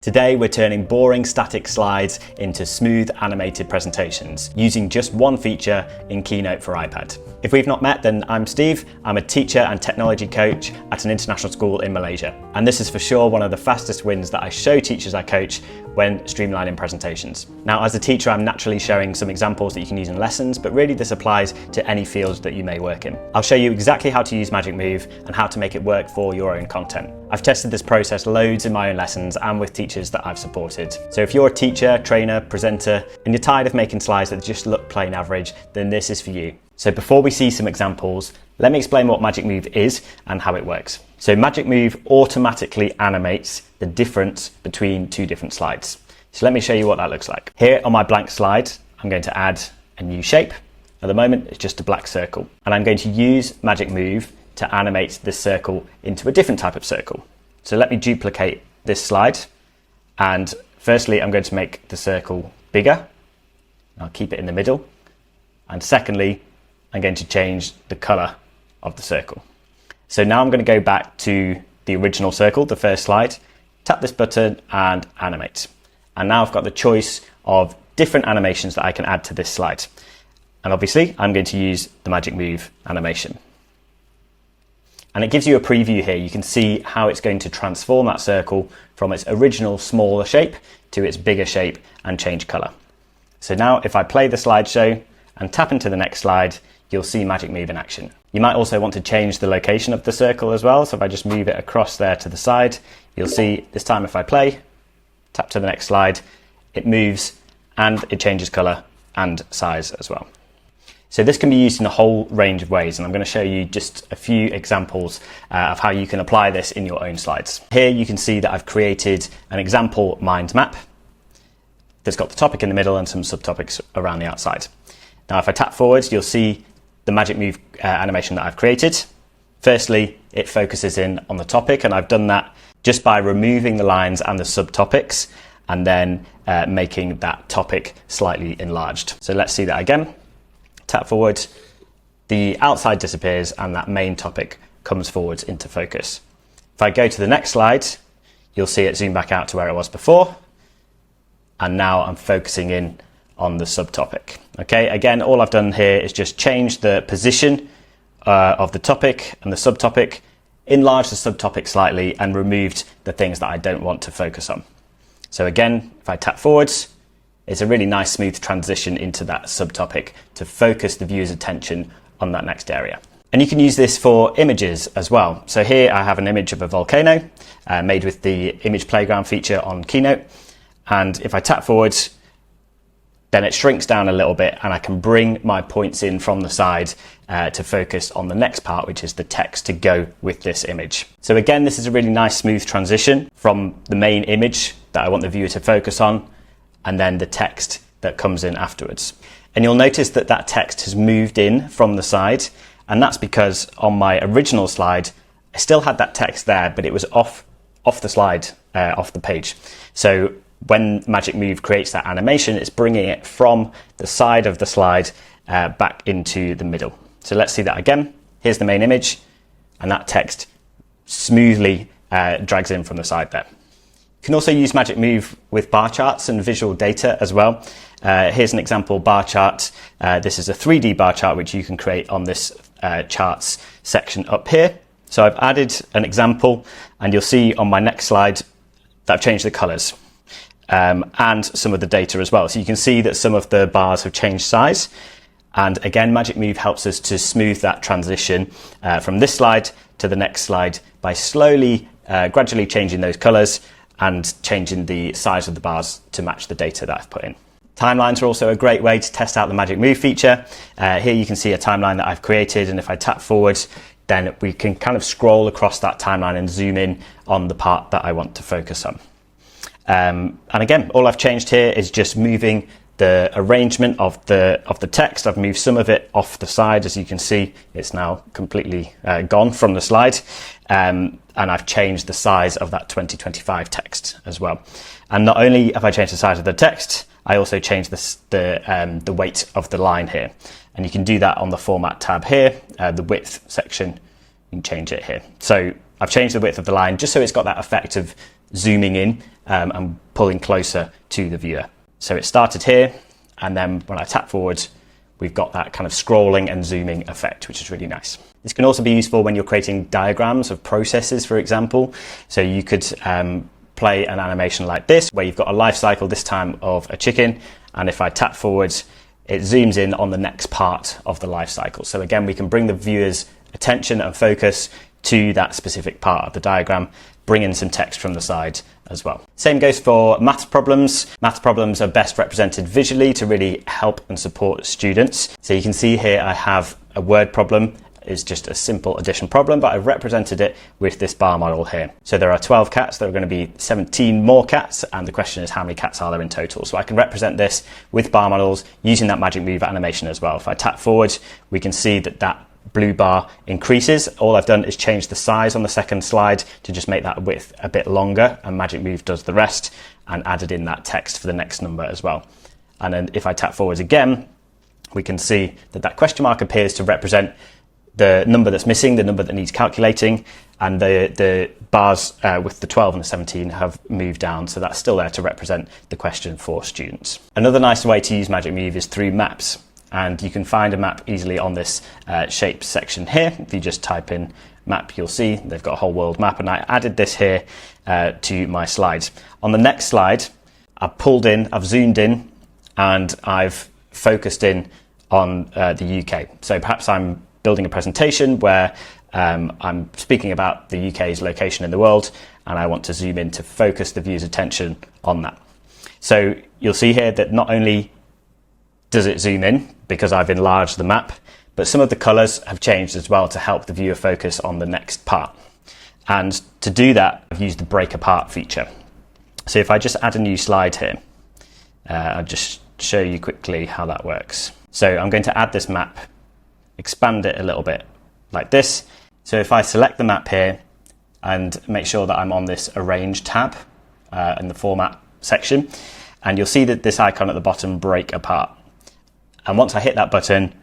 Today we're turning boring static slides into smooth animated presentations using just one feature in Keynote for iPad. If we've not met, then I'm Steve. I'm a teacher and technology coach at an international school in Malaysia. And this is for sure one of the fastest wins that I show teachers I coach when streamlining presentations. Now, as a teacher, I'm naturally showing some examples that you can use in lessons, but really this applies to any field that you may work in. I'll show you exactly how to use magicmove and how to make it work for your own content. I've tested this process loads in my own lessons and with teachers that I've supported. So if you're a teacher, trainer, presenter, and you're tired of making slides that just look plain average, then this is for you. So before we see some examples, let me explain what magicmove is and how it works. So magicmove automatically animates the difference between two different slides. So let me show you what that looks like. Here on my blank slide, I'm going to add a new shape. At the moment, it's just a black circle. And I'm going to use magicmove to animate this circle into a different type of circle. So let me duplicate this slide. And firstly, I'm going to make the circle bigger. I'll keep it in the middle. And secondly, I'm going to change the color of the circle. So now I'm going to go back to the original circle, the first slide, tap this button and animate. And now I've got the choice of different animations that I can add to this slide. And obviously I'm going to use the magicmove animation. And it gives you a preview here. You can see how it's going to transform that circle from its original smaller shape to its bigger shape and change color. So now if I play the slideshow and tap into the next slide, you'll see magicmove in action. You might also want to change the location of the circle as well. So if I just move it across there to the side, you'll see this time if I play, tap to the next slide, it moves and it changes color and size as well. So this can be used in a whole range of ways, and I'm going to show you just a few examples of how you can apply this in your own slides. Here you can see that I've created an example mind map that's got the topic in the middle and some subtopics around the outside. Now if I tap forwards, you'll see the magicmove animation that I've created. Firstly, it focuses in on the topic, and I've done that just by removing the lines and the subtopics and then making that topic slightly enlarged. So let's see that again. Tap forward, the outside disappears and that main topic comes forwards into focus. If I go to the next slide, you'll see it zoom back out to where it was before. And now I'm focusing in on the subtopic. Okay, again, all I've done here is just change the position of the topic and the subtopic, enlarge the subtopic slightly and removed the things that I don't want to focus on. So again, if I tap forwards, it's a really nice smooth transition into that subtopic to focus the viewer's attention on that next area. And you can use this for images as well. So here I have an image of a volcano made with the image playground feature on Keynote. And if I tap forwards, then it shrinks down a little bit and I can bring my points in from the side to focus on the next part, which is the text to go with this image. So again, this is a really nice smooth transition from the main image that I want the viewer to focus on and then the text that comes in afterwards. And you'll notice that that text has moved in from the side, and that's because on my original slide, I still had that text there, but it was off the slide, off the page. So when magicmove creates that animation, it's bringing it from the side of the slide back into the middle. So let's see that again. Here's the main image, and that text smoothly drags in from the side there. You can also use magicmove with bar charts and visual data as well. Here's an example bar chart. This is a 3D bar chart which you can create on this charts section up here. So I've added an example, and you'll see on my next slide that I've changed the colors and some of the data as well. So you can see that some of the bars have changed size. And again, magicmove helps us to smooth that transition from this slide to the next slide by slowly, gradually changing those colors and changing the size of the bars to match the data that I've put in. Timelines are also a great way to test out the magicmove feature. Here you can see a timeline that I've created, and if I tap forward, then we can kind of scroll across that timeline and zoom in on the part that I want to focus on. And again, all I've changed here is just moving the arrangement of the text. I've moved some of it off the side. As you can see, it's now completely gone from the slide. And I've changed the size of that 2025 text as well. And not only have I changed the size of the text, I also changed the weight of the line here. And you can do that on the Format tab here, the width section, you can change it here. So I've changed the width of the line just so it's got that effect of zooming in and pulling closer to the viewer. So it started here, and then when I tap forward, we've got that kind of scrolling and zooming effect, which is really nice. This can also be useful when you're creating diagrams of processes, for example. So you could play an animation like this, where you've got a life cycle, this time of a chicken, and if I tap forward, it zooms in on the next part of the life cycle. So again, we can bring the viewer's attention and focus to that specific part of the diagram, bring in some text from the side as well. Same goes for maths problems. Maths problems are best represented visually to really help and support students. So you can see here I have a word problem. It's just a simple addition problem, but I've represented it with this bar model here. So there are 12 cats, there are going to be 17 more cats, and the question is how many cats are there in total? So I can represent this with bar models using that magic move animation as well. If I tap forward, we can see that that blue bar increases. All I've done is change the size on the second slide to just make that width a bit longer, and Magic Move does the rest, and added in that text for the next number as well. And then if I tap forwards again, we can see that that question mark appears to represent the number that's missing, the number that needs calculating, and the bars with the 12 and the 17 have moved down, so that's still there to represent the question for students. Another nice way to use Magic Move is through maps. And you can find a map easily on this shape section here. If you just type in map, you'll see they've got a whole world map, and I added this here to my slides. On the next slide, I've zoomed in, and I've focused in on the UK. So perhaps I'm building a presentation where I'm speaking about the UK's location in the world, and I want to zoom in to focus the viewer's attention on that. So you'll see here that not only does it zoom in because I've enlarged the map, but some of the colors have changed as well to help the viewer focus on the next part. And to do that, I've used the break apart feature. So if I just add a new slide here, I'll just show you quickly how that works. So I'm going to add this map, expand it a little bit like this. So if I select the map here and make sure that I'm on this arrange tab in the format section, and you'll see that this icon at the bottom, break apart. And once I hit that button,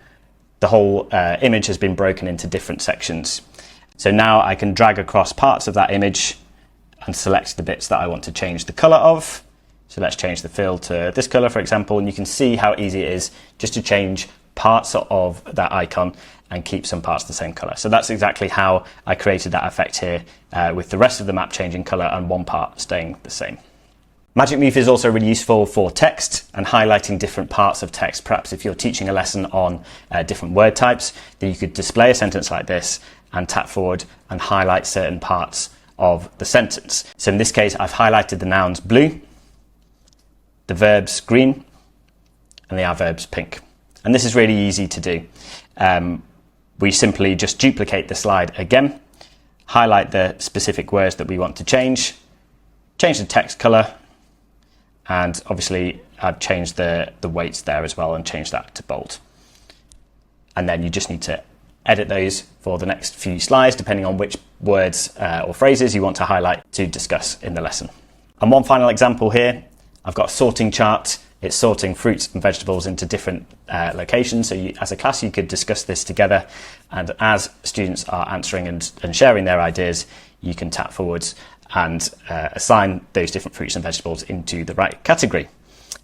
the whole image has been broken into different sections. So now I can drag across parts of that image and select the bits that I want to change the color of. So let's change the fill to this color, for example, and you can see how easy it is just to change parts of that icon and keep some parts the same color. So that's exactly how I created that effect here with the rest of the map changing color and one part staying the same. Magic Move is also really useful for text and highlighting different parts of text. Perhaps if you're teaching a lesson on different word types, then you could display a sentence like this and tap forward and highlight certain parts of the sentence. So in this case, I've highlighted the nouns blue, the verbs green, and the adverbs pink. And this is really easy to do. We simply just duplicate the slide again, highlight the specific words that we want to change the text color, and obviously I've changed the weights there as well and changed that to bold. And then you just need to edit those for the next few slides, depending on which words or phrases you want to highlight to discuss in the lesson. And one final example here, I've got a sorting chart. It's sorting fruits and vegetables into different locations. So as a class, you could discuss this together. And as students are answering and sharing their ideas, you can tap forwards and assign those different fruits and vegetables into the right category.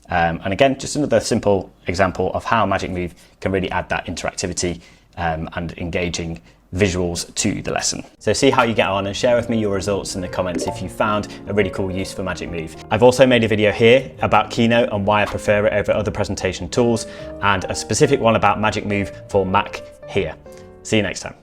And again, just another simple example of how Magic Move can really add that interactivity and engaging visuals to the lesson. So see how you get on and share with me your results in the comments if you found a really cool use for Magic Move. I've also made a video here about Keynote and why I prefer it over other presentation tools, and a specific one about Magic Move for Mac here. See you next time.